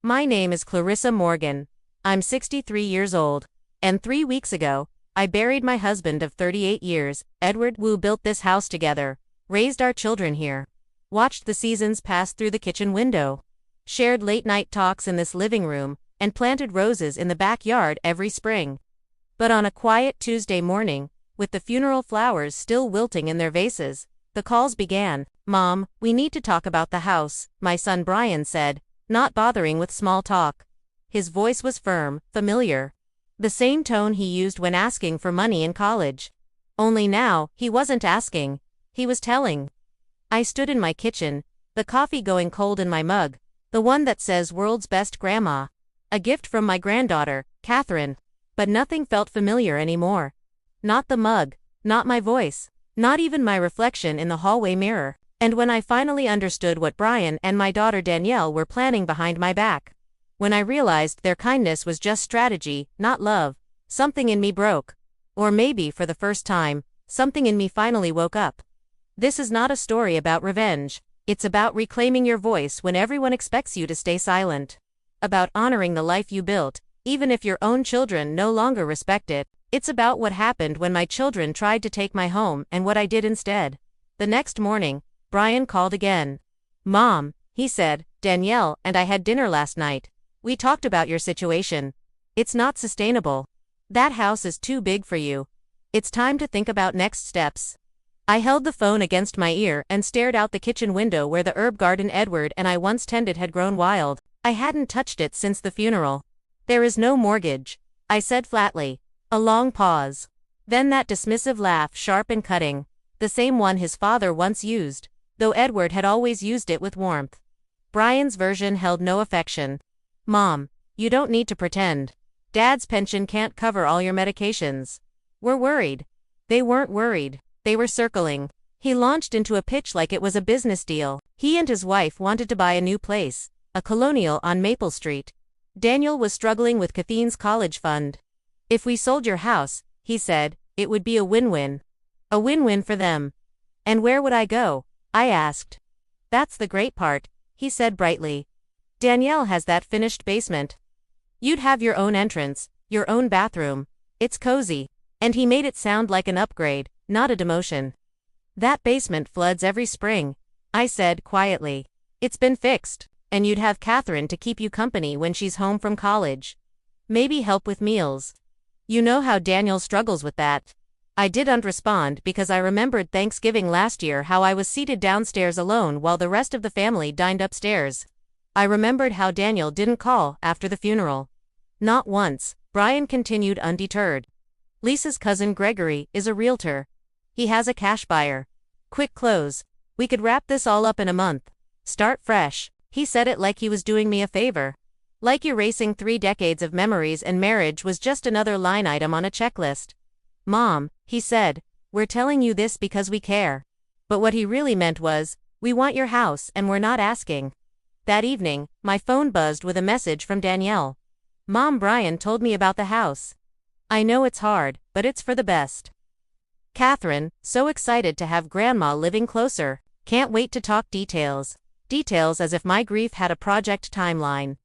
My name is Clarissa Morgan. I'm 63 years old. And 3 weeks ago, I buried my husband of 38 years. Edward. We built this house together, raised our children here, watched the seasons pass through the kitchen window, shared late-night talks in this living room, and planted roses in the backyard every spring. But on a quiet Tuesday morning, with the funeral flowers still wilting in their vases, the calls began. "Mom, we need to talk about the house," my son Brian said, not bothering with small talk. His voice was firm, familiar. The same tone he used when asking for money in college. Only now, he wasn't asking. He was telling. I stood in my kitchen, the coffee going cold in my mug, the one that says "World's Best Grandma." A gift from my granddaughter, Catherine. But nothing felt familiar anymore. Not the mug, not my voice, not even my reflection in the hallway mirror. And when I finally understood what Brian and my daughter Danielle were planning behind my back, when I realized their kindness was just strategy, not love, something in me broke. Or maybe for the first time, something in me finally woke up. This is not a story about revenge. It's about reclaiming your voice when everyone expects you to stay silent. About honoring the life you built, even if your own children no longer respect it. It's about what happened when my children tried to take my home and what I did instead. The next morning, Brian called again. "Mom," he said, "Danielle and I had dinner last night. We talked about your situation. It's not sustainable. That house is too big for you. It's time to think about next steps." I held the phone against my ear and stared out the kitchen window where the herb garden Edward and I once tended had grown wild. I hadn't touched it since the funeral. "There is no mortgage," I said flatly. A long pause. Then that dismissive laugh, sharp and cutting. The same one his father once used, though Edward had always used it with warmth. Brian's version held no affection. "Mom, you don't need to pretend. Dad's pension can't cover all your medications. We're worried." They weren't worried. They were circling. He launched into a pitch like it was a business deal. He and his wife wanted to buy a new place, a colonial on Maple Street. Daniel was struggling with Catherine's college fund. "If we sold your house," he said, "it would be a win-win. A win-win for them." "And where would I go?" I asked. "That's the great part," he said brightly. "Danielle has that finished basement. You'd have your own entrance, your own bathroom. It's cozy." And he made it sound like an upgrade, not a demotion. "That basement floods every spring," I said quietly. "It's been fixed, and you'd have Catherine to keep you company when she's home from college. Maybe help with meals. You know how Daniel struggles with that." I didn't respond because I remembered Thanksgiving last year, how I was seated downstairs alone while the rest of the family dined upstairs. I remembered how Daniel didn't call after the funeral. Not once. Brian continued undeterred. "Lisa's cousin Gregory is a realtor. He has a cash buyer. Quick close. We could wrap this all up in a month. Start fresh." He said it like he was doing me a favor. Like erasing 3 decades of memories and marriage was just another line item on a checklist. "Mom," he said, "we're telling you this because we care." But what he really meant was, "We want your house and we're not asking." That evening, my phone buzzed with a message from Danielle. "Mom, Brian told me about the house. I know it's hard, but it's for the best. Catherine, so excited to have Grandma living closer. Can't wait to talk details." Details as if my grief had a project timeline.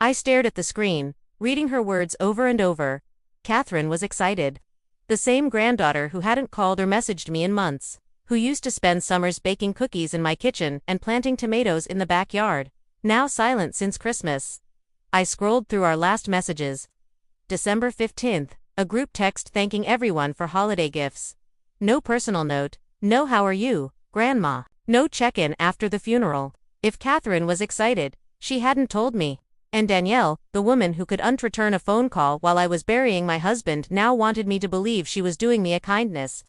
I stared at the screen, reading her words over and over. Catherine was excited. The same granddaughter who hadn't called or messaged me in months, who used to spend summers baking cookies in my kitchen and planting tomatoes in the backyard, now silent since Christmas. I scrolled through our last messages. December 15th, a group text thanking everyone for holiday gifts. No personal note, no "How are you, Grandma?" No check-in after the funeral. If Catherine was excited, she hadn't told me. And Danielle, the woman who couldn't return a phone call while I was burying my husband, now wanted me to believe she was doing me a kindness,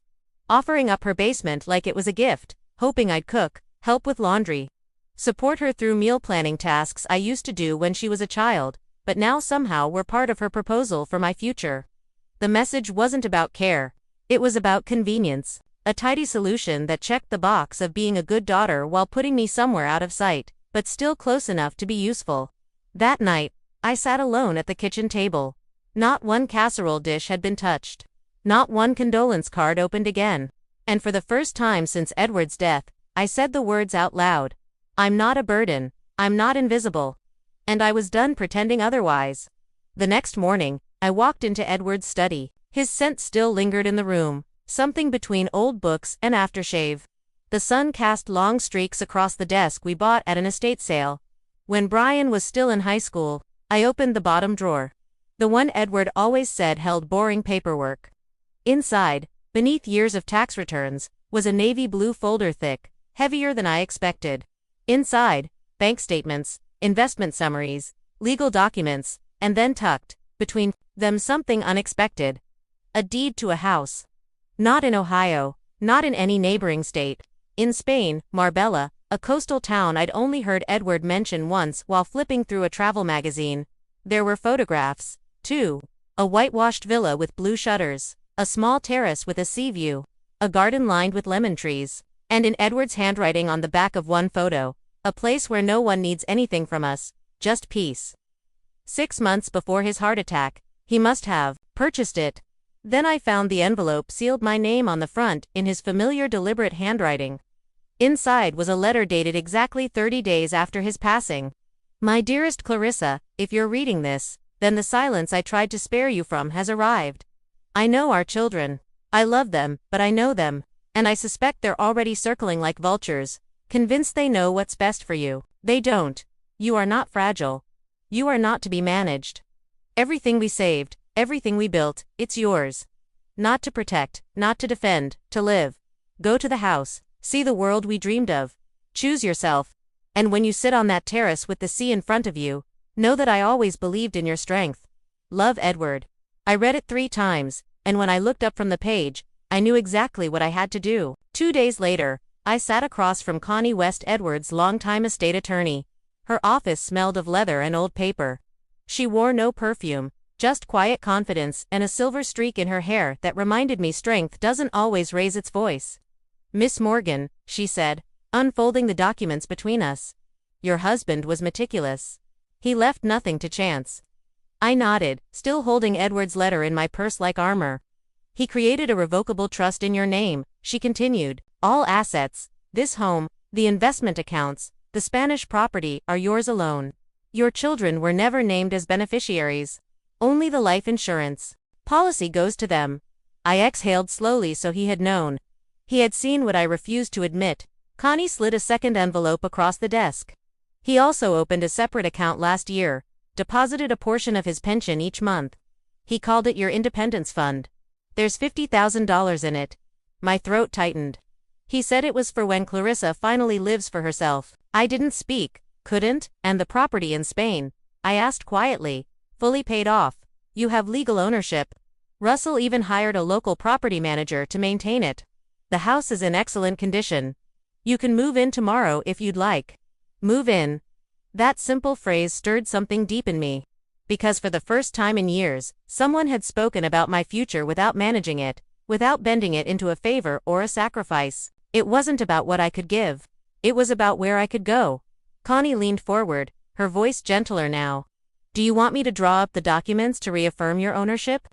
offering up her basement like it was a gift, hoping I'd cook, help with laundry, support her through meal planning tasks I used to do when she was a child, but now somehow were part of her proposal for my future. The message wasn't about care. It was about convenience, a tidy solution that checked the box of being a good daughter while putting me somewhere out of sight, but still close enough to be useful. That night, I sat alone at the kitchen table. Not one casserole dish had been touched. Not one condolence card opened again. And for the first time since Edward's death, I said the words out loud. "I'm not a burden. I'm not invisible." And I was done pretending otherwise. The next morning, I walked into Edward's study. His scent still lingered in the room, something between old books and aftershave. The sun cast long streaks across the desk we bought at an estate sale. When Brian was still in high school, I opened the bottom drawer. The one Edward always said held boring paperwork. Inside, beneath years of tax returns, was a navy blue folder thick, heavier than I expected. Inside, bank statements, investment summaries, legal documents, and then tucked between them something unexpected. A deed to a house. Not in Ohio, not in any neighboring state. In Spain, Marbella, a coastal town I'd only heard Edward mention once while flipping through a travel magazine. There were photographs, too. A whitewashed villa with blue shutters, a small terrace with a sea view, a garden lined with lemon trees, and in Edward's handwriting on the back of one photo, a place where no one needs anything from us, just peace. 6 months before his heart attack, he must have purchased it. Then I found the envelope sealed my name on the front in his familiar deliberate handwriting. Inside was a letter dated exactly 30 days after his passing. My dearest Clarissa, if you're reading this, then the silence I tried to spare you from has arrived. I know our children. I love them, but I know them, and I suspect they're already circling like vultures, convinced they know what's best for you. They don't. You are not fragile. You are not to be managed. Everything we saved, everything we built, it's yours. Not to protect, not to defend, to live. Go to the house, see the world we dreamed of. Choose yourself. And when you sit on that terrace with the sea in front of you, know that I always believed in your strength. Love, Edward. I read it 3 times, and when I looked up from the page, I knew exactly what I had to do. 2 days later, I sat across from Connie West, Edward's longtime estate attorney. Her office smelled of leather and old paper. She wore no perfume, just quiet confidence and a silver streak in her hair that reminded me strength doesn't always raise its voice. Miss Morgan, she said, unfolding the documents between us. Your husband was meticulous. He left nothing to chance. I nodded, still holding Edward's letter in my purse-like armor. He created a revocable trust in your name, she continued. All assets, this home, the investment accounts, the Spanish property, are yours alone. Your children were never named as beneficiaries. Only the life insurance policy goes to them. I exhaled slowly so he had known. He had seen what I refused to admit. Connie slid a second envelope across the desk. He also opened a separate account last year, deposited a portion of his pension each month. He called it your independence fund. There's $50,000 in it. My throat tightened. He said it was for when Clarissa finally lives for herself. I didn't speak, couldn't, and the property in Spain, I asked quietly, fully paid off. You have legal ownership. Russell even hired a local property manager to maintain it. The house is in excellent condition. You can move in tomorrow if you'd like. Move in. That simple phrase stirred something deep in me. Because for the first time in years, someone had spoken about my future without managing it, without bending it into a favor or a sacrifice. It wasn't about what I could give. It was about where I could go. Connie leaned forward, her voice gentler now. Do you want me to draw up the documents to reaffirm your ownership?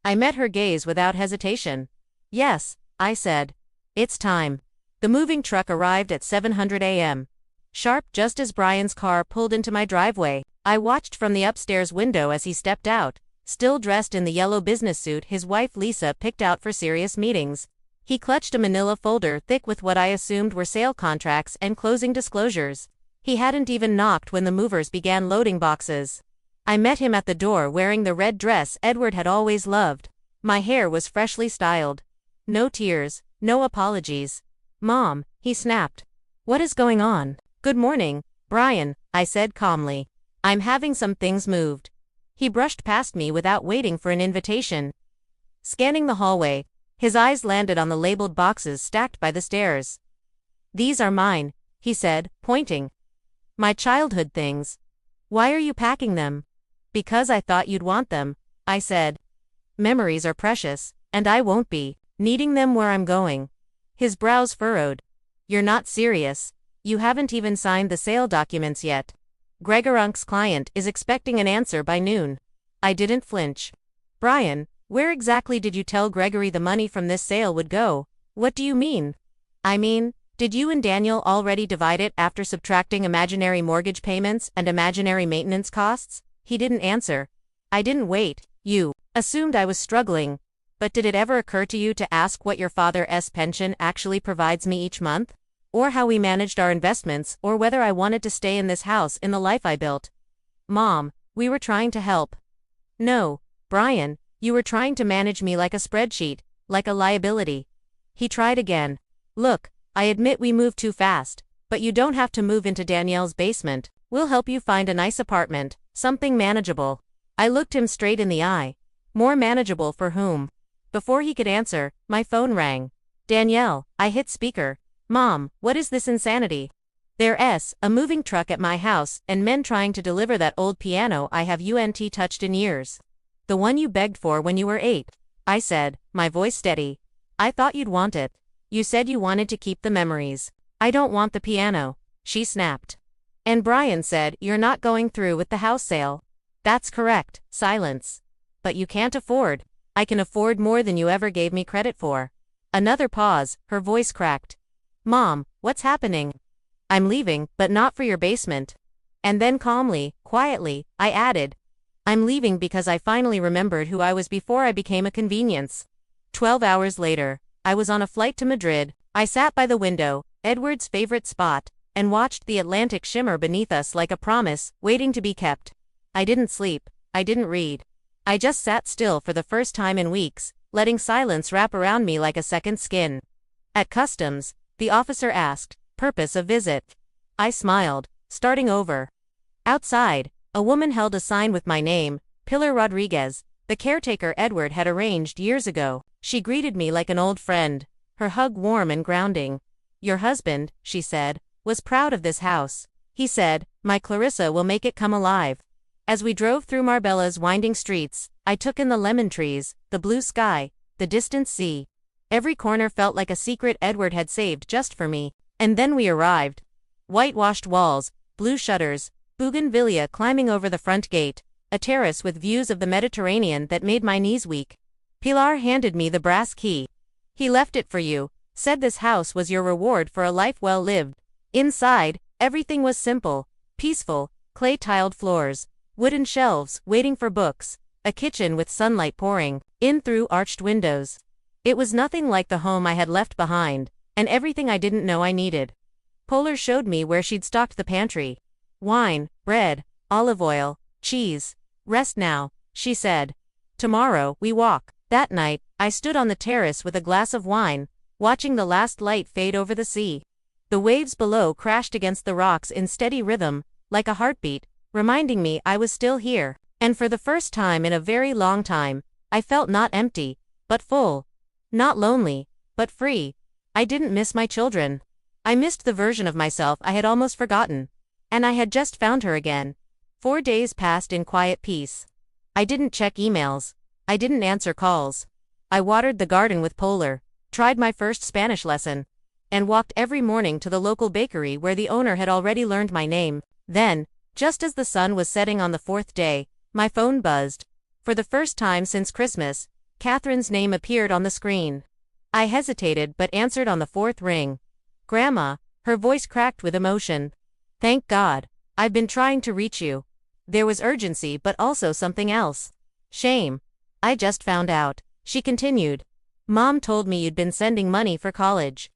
I met her gaze without hesitation. Yes, I said. It's time. The moving truck arrived at 7:00 a.m. Sharp just as Brian's car pulled into my driveway. I watched from the upstairs window as he stepped out, still dressed in the yellow business suit his wife Lisa picked out for serious meetings. He clutched a manila folder thick with what I assumed were sale contracts and closing disclosures. He hadn't even knocked when the movers began loading boxes. I met him at the door wearing the red dress Edward had always loved. My hair was freshly styled. No tears, no apologies. Mom, he snapped. What is going on? Good morning, Brian, I said calmly. I'm having some things moved. He brushed past me without waiting for an invitation. Scanning the hallway, his eyes landed on the labeled boxes stacked by the stairs. These are mine, he said, pointing. My childhood things. Why are you packing them? Because I thought you'd want them, I said. Memories are precious, and I won't be needing them where I'm going. His brows furrowed. You're not serious. You haven't even signed the sale documents yet. Gregorunk's client is expecting an answer by noon. I didn't flinch. Brian, where exactly did you tell Gregory the money from this sale would go? What do you mean? I mean, Did you and Daniel already divide it after subtracting imaginary mortgage payments and imaginary maintenance costs? He didn't answer. I didn't wait. You assumed I was struggling. But did it ever occur to you to ask what your father's pension actually provides me each month? Or how we managed our investments, or whether I wanted to stay in this house in the life I built? Mom, we were trying to help. No, Brian, you were trying to manage me like a spreadsheet, like a liability. He tried again. Look, I admit we moved too fast, but you don't have to move into Danielle's basement. We'll help you find a nice apartment, something manageable. I looked him straight in the eye. More manageable for whom? Before he could answer, my phone rang. Danielle, I hit speaker. Mom, what is this insanity? There's a moving truck at my house and men trying to deliver that old piano I haven't touched in years. The one you begged for when you were 8. I said, my voice steady. I thought you'd want it. You said you wanted to keep the memories. I don't want the piano, she snapped. And Brian said, you're not going through with the house sale. That's correct. Silence. But you can't afford. I can afford more than you ever gave me credit for. Another pause, her voice cracked. Mom, what's happening? I'm leaving, but not for your basement. And then calmly, quietly, I added, I'm leaving because I finally remembered who I was before I became a convenience. 12 hours later, I was on a flight to Madrid. I sat by the window, Edward's favorite spot, and watched the Atlantic shimmer beneath us like a promise, waiting to be kept. I didn't sleep. I didn't read. I just sat still for the first time in weeks, letting silence wrap around me like a second skin. At customs, the officer asked, purpose of visit. I smiled, starting over. Outside, a woman held a sign with my name, Pilar Rodriguez, the caretaker Edward had arranged years ago. She greeted me like an old friend, her hug warm and grounding. Your husband, she said, was proud of this house. He said, my Clarissa will make it come alive. As we drove through Marbella's winding streets, I took in the lemon trees, the blue sky, the distant sea. Every corner felt like a secret Edward had saved just for me. And then we arrived. Whitewashed walls, blue shutters, bougainvillea climbing over the front gate, a terrace with views of the Mediterranean that made my knees weak. Pilar handed me the brass key. He left it for you, said this house was your reward for a life well lived. Inside, everything was simple, peaceful, clay-tiled floors, wooden shelves waiting for books, a kitchen with sunlight pouring in through arched windows. It was nothing like the home I had left behind, and everything I didn't know I needed. Polar showed me where she'd stocked the pantry. Wine, bread, olive oil, cheese. Rest now, she said. Tomorrow, we walk. That night, I stood on the terrace with a glass of wine, watching the last light fade over the sea. The waves below crashed against the rocks in steady rhythm, like a heartbeat, reminding me I was still here. And for the first time in a very long time, I felt not empty, but full. Not lonely, but free. I didn't miss my children. I missed the version of myself I had almost forgotten. And I had just found her again. 4 days passed in quiet peace. I didn't check emails. I didn't answer calls. I watered the garden with Polar, tried my first Spanish lesson, and walked every morning to the local bakery where the owner had already learned my name. Then, just as the sun was setting on the 4th day, my phone buzzed. For the first time since Christmas, Catherine's name appeared on the screen. I hesitated but answered on the 4th ring. Grandma, her voice cracked with emotion. Thank God. I've been trying to reach you. There was urgency but also something else. Shame. I just found out, she continued. Mom told me you'd been sending money for college.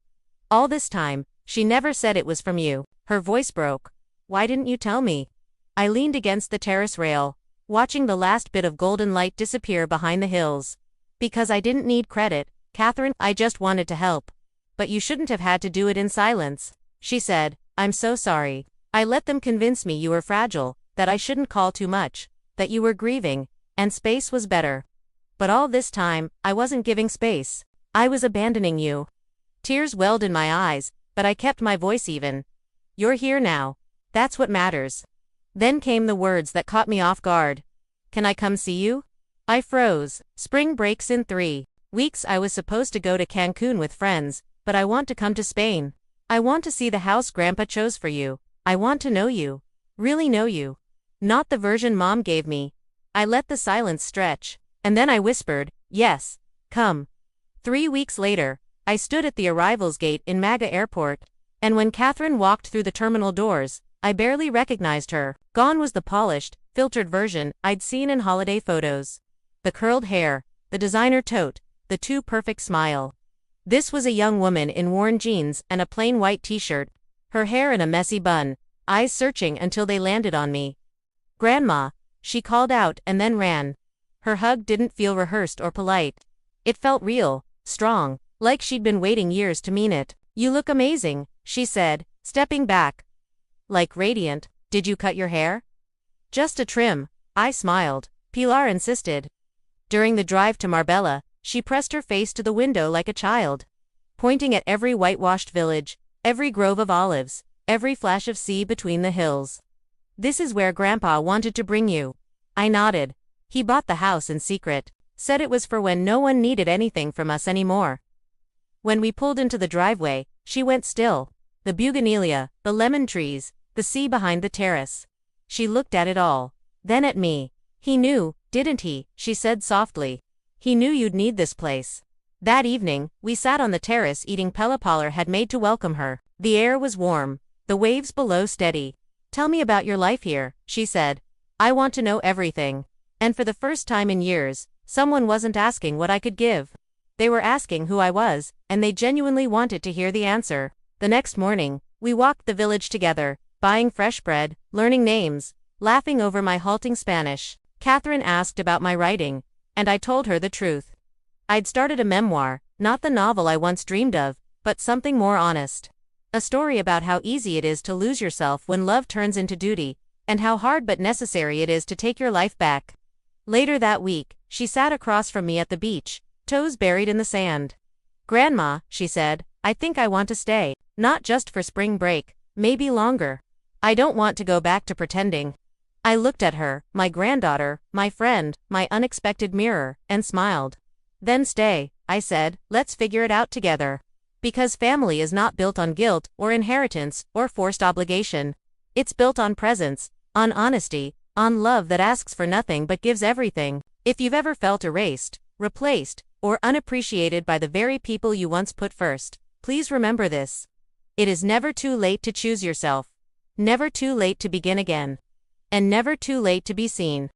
All this time, she never said it was from you. Her voice broke. Why didn't you tell me? I leaned against the terrace rail, watching the last bit of golden light disappear behind the hills. Because I didn't need credit, Catherine, I just wanted to help. But you shouldn't have had to do it in silence, she said. I'm so sorry. I let them convince me you were fragile, that I shouldn't call too much, that you were grieving, and space was better. But all this time, I wasn't giving space. I was abandoning you. Tears welled in my eyes, but I kept my voice even. You're here now. That's what matters. Then came the words that caught me off guard. Can I come see you? I froze. Spring breaks in 3 weeks. I was supposed to go to Cancun with friends, but I want to come to Spain. I want to see the house Grandpa chose for you. I want to know you. Really know you. Not the version Mom gave me. I let the silence stretch. And then I whispered, yes, come. 3 weeks later, I stood at the arrivals gate in MAGA Airport, and when Catherine walked through the terminal doors, I barely recognized her. Gone was the polished, filtered version I'd seen in holiday photos. The curled hair, the designer tote, the too perfect smile. This was a young woman in worn jeans and a plain white t-shirt, her hair in a messy bun, eyes searching until they landed on me. "Grandma," she called out and then ran. Her hug didn't feel rehearsed or polite. It felt real, strong, like she'd been waiting years to mean it. "You look amazing," she said, stepping back. "Like radiant. Did you cut your hair?" "Just a trim," I smiled. Pilar insisted. During the drive to Marbella, she pressed her face to the window like a child, pointing at every whitewashed village, every grove of olives, every flash of sea between the hills. "This is where Grandpa wanted to bring you." I nodded. He bought the house in secret, said it was for when no one needed anything from us anymore. When we pulled into the driveway, she went still. The bougainvillea, the lemon trees, the sea behind the terrace. She looked at it all, then at me. "He knew, didn't he?" she said softly. "He knew you'd need this place." That evening, we sat on the terrace eating pella Pilar had made to welcome her. The air was warm, the waves below steady. "Tell me about your life here," she said. "I want to know everything." And for the first time in years, someone wasn't asking what I could give. They were asking who I was, and they genuinely wanted to hear the answer. The next morning, we walked the village together, buying fresh bread, learning names, laughing over my halting Spanish. Catherine asked about my writing, and I told her the truth. I'd started a memoir, not the novel I once dreamed of, but something more honest. A story about how easy it is to lose yourself when love turns into duty, and how hard but necessary it is to take your life back. Later that week, she sat across from me at the beach, toes buried in the sand. "Grandma," she said, "I think I want to stay. Not just for spring break, maybe longer. I don't want to go back to pretending." I looked at her, my granddaughter, my friend, my unexpected mirror, and smiled. "Then stay," I said, "let's figure it out together." Because family is not built on guilt or inheritance or forced obligation. It's built on presence, on honesty, on love that asks for nothing but gives everything. If you've ever felt erased, replaced, or unappreciated by the very people you once put first, please remember this. It is never too late to choose yourself. Never too late to begin again. And never too late to be seen.